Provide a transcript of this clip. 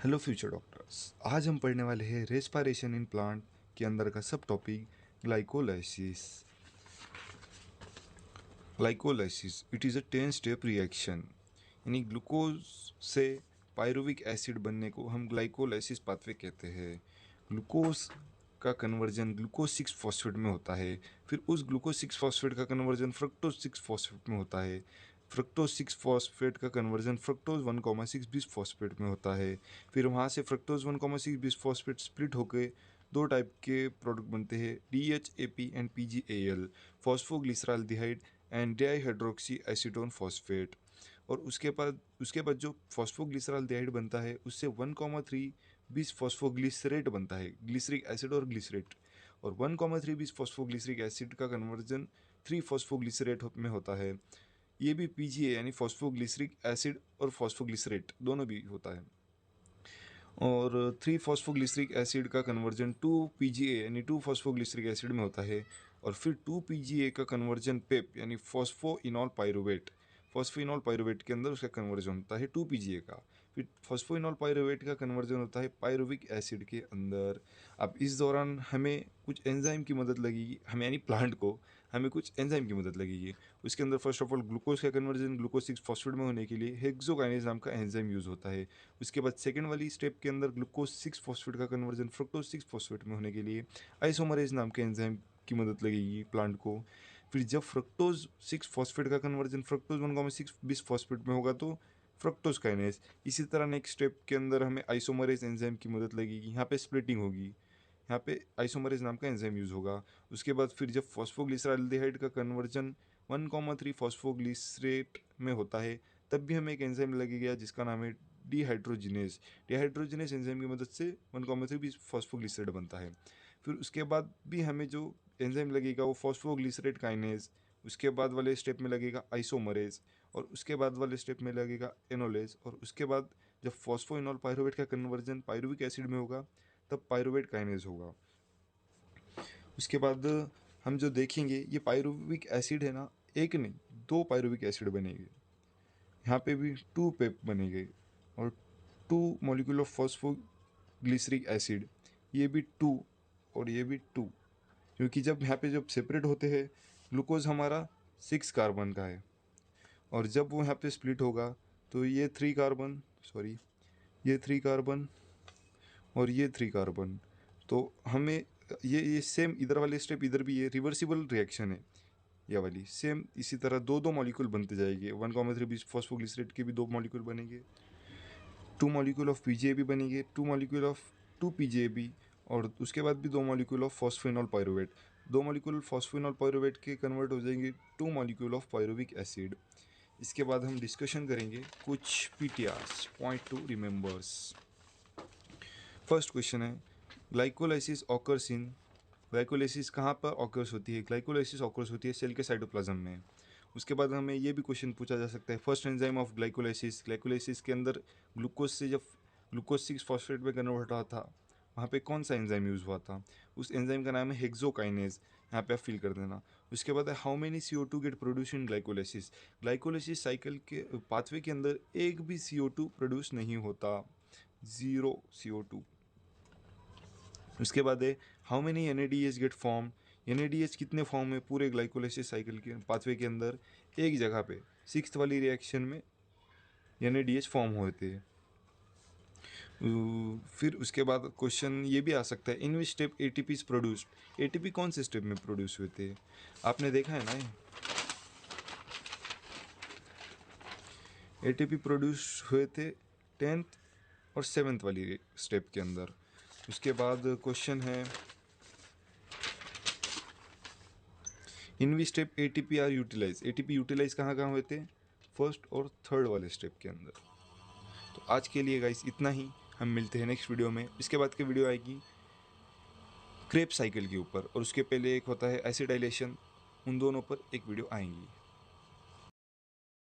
Hello future doctors, आज हम पढ़ने वाले हैं रेस्पिरेशन इन प्लांट के अंदर का सब topic glycolysis. Glycolysis it is a 10 step reaction, यानी ग्लूकोज से पायरुविक एसिड बनने को हम ग्लाइकोलाइसिस पाथवे कहते हैं। ग्लूकोज का कन्वर्जन ग्लूकोज 6 फॉस्फेट में होता है, फिर उस ग्लूकोज 6 फॉस्फेट का कन्वर्जन फ्रक्टोज 6 फॉस्फेट में होता है, फ्रक्टोज 6 फॉस्फेट का कन्वर्जन फ्रक्टोज 1,6 बिस फॉस्फेट में होता है। फिर वहाँ से फ्रक्टोज 1,6 बिस फॉस्फेट स्प्लिट होकर दो टाइप के प्रोडक्ट बनते हैं, DHAP and PGAL, phosphoglyceraldehyde and dihydroxy acetone phosphate. और उसके बाद जो फॉस्फोग्लिसराल्डिहाइड बनता है उससे 1,3 बिस फॉस्फोग्लिसरेट बनता है, ग्लिसरिक एसिड और ग्लिसरेट। और 1,3 बिस फॉस्फोग्लिसरिक एसिड का कन्वर्जन 3 फॉस्फोग्लिसरेट में होता है। ये भी PGA यानी फॉस्फोग्लिसरिक एसिड और फॉस्फोग्लिसरेट दोनों भी होता है। और 3 फॉस्फोग्लिसरिक एसिड का कन्वर्जन 2 PGA यानी 2 फॉस्फोग्लिसरिक एसिड में होता है। और फिर 2 PGA का कन्वर्जन पेप यानी फॉस्फोइनॉल पायरुवेट, फॉस्फोइनॉल पायरुवेट के अंदर उसका कन्वर्जन होता है 2 PGA का। फिर फॉस्फोइनॉल पायरुवेट का कन्वर्जन होता है पायरुविक एसिड के अंदर। अब इस दौरान हमें कुछ एंजाइम की मदद लगेगी, हमें यानी प्लांट को हमें कुछ एंजाइम की मदद लगेगी। उसके अंदर फर्स्ट ऑफ ऑल ग्लूकोज का कन्वर्जन ग्लूकोज 6 फॉस्फेट में होने के लिए हेक्सोकाइनेज नाम का एंजाइम यूज़ होता है। उसके बाद सेकेंड वाली स्टेप के अंदर ग्लूकोज 6 फॉस्फेट का कन्वर्जन फ्रक्टोज 6 फॉस्फेट में होने के लिए आइसोमरेज नाम के एंजाइम की मदद लगेगी प्लांट को। फिर जब फ्रक्टोज 6 फॉस्फेट का कन्वर्जन फ्रक्टोज 1,6 बिस फॉस्फेट में होगा तो फ्रक्टोज काइनेज। इसी तरह नेक्स्ट स्टेप के अंदर हमें आइसोमरेज एंजाइम की मदद लगेगी, यहाँ पे स्प्लिटिंग होगी, यहाँ पे आइसोमरेज नाम का एंजाइम यूज़ होगा। उसके बाद फिर जब फॉस्फोग्लिसराल्डिहाइड का कन्वर्जन 1,3 फॉस्फोग्लिसरेट में होता है तब भी हमें एक एंजाइम लगेगा जिसका नाम है डिहाइड्रोजिनेज। डिहाइड्रोजिनेज एंजाइम की मदद से 1,3 भी फॉस्फोग्लिसरेट बनता है। फिर उसके बाद भी हमें जो एंजाइम लगेगा वो फॉस्फोग्लिसरेट काइनेज, उसके बाद वाले स्टेप में लगेगा आइसोमरेज, और उसके बाद वाले स्टेप में लगेगा एनोलेज, और उसके बाद जब फॉस्फोइनॉल पायरुवेट का कन्वर्जन पायरुविक एसिड में होगा तब पायरुवेट काइनेज होगा। उसके बाद हम जो देखेंगे ये पायरुविक एसिड है ना, एक नहीं 2 पायरुविक एसिड बनेंगे, यहाँ पे भी 2 पेप बनेंगे, और 2 मॉलिक्यूल ऑफ फॉस्फोग्लिसरिक एसिड, ये भी 2 और ये भी 2, क्योंकि जब यहाँ पे जब सेपरेट होते हैं ग्लूकोज हमारा 6 कार्बन का है, और जब वो यहाँ पे स्प्लिट होगा तो ये 3 कार्बन, सॉरी ये 3 कार्बन और ये 3 कार्बन, तो हमें ये सेम इधर वाले स्टेप इधर भी ये रिवर्सिबल रिएक्शन है, ये वाली सेम इसी तरह दो दो मॉलिक्यूल बनते जाएंगे। 1,3 बीस फॉस्फोग्लिसरेट के भी 2 मॉलिक्यूल बनेंगे, 2 मॉलिक्यूल ऑफ PGA भी बनेंगे, 2 मॉलिक्यूल ऑफ 2 PGA भी, और उसके बाद भी 2 molecule of phosphoenol pyruvate. 2 molecule phosphoenol pyruvate के कन्वर्ट हो जाएंगे 2 मॉलिक्यूल ऑफ पायरुविक एसिड। इसके बाद हम डिस्कशन करेंगे कुछ PTRs, point two remembers. First question है ग्लाइकोलाइसिस ऑकर्स इन, ग्लाइकोलाइसिस कहाँ पर ऑकर्स होती है? ग्लाइकोलाइसिस ऑकर्स होती है सेल के साइटोप्लाज्म में। उसके बाद हमें ये भी क्वेश्चन पूछा जा सकता है, first enzyme of glycolysis, glycolysis के अंदर ग्लूकोज से जब ग्लूकोज 6 फॉस्फेट में कन्वर्ट हुआ था वहाँ पे कौन सा एंजाइम यूज़ हुआ था? उस एंजाइम का नाम है हेक्सोकाइनेज, यहाँ पे आप फिल कर देना। उसके बाद है how many CO2 get produce in glycolysis, glycolysis cycle के पाथवे के अंदर एक भी CO2 प्रोड्यूस नहीं होता, 0 CO2। उसके बाद है how many NADH get form, NADH कितने फॉर्म में पूरे ग्लाइकोलाइसिस साइकिल के पाथवे के अंदर एक जगह पे 6th वाली रिएक्शन में NADH फॉर्म होते हैं। फिर उसके बाद क्वेश्चन ये भी आ सकता है in which step ATP is produced, ATP कौन से स्टेप में प्रोड्यूस हुए थे? आपने देखा है ना ये ATP प्रोड्यूस हुए थे 10th और 7th वाली स्टेप के अंदर। उसके बाद क्वेश्चन है in we step ATP are utilize, ATP utilize कहाँ कहाँ हुए थे? फर्स्ट और थर्ड वाले स्टेप के अंदर। तो आज के लिए गाइस इतना ही, हम मिलते हैं नेक्स्ट वीडियो में। इसके बाद की वीडियो आएगी क्रेब साइकिल के ऊपर, और उसके पहले एक होता है एसिडाइलेशन, उन दोनों पर एक वीडियो आएंगी।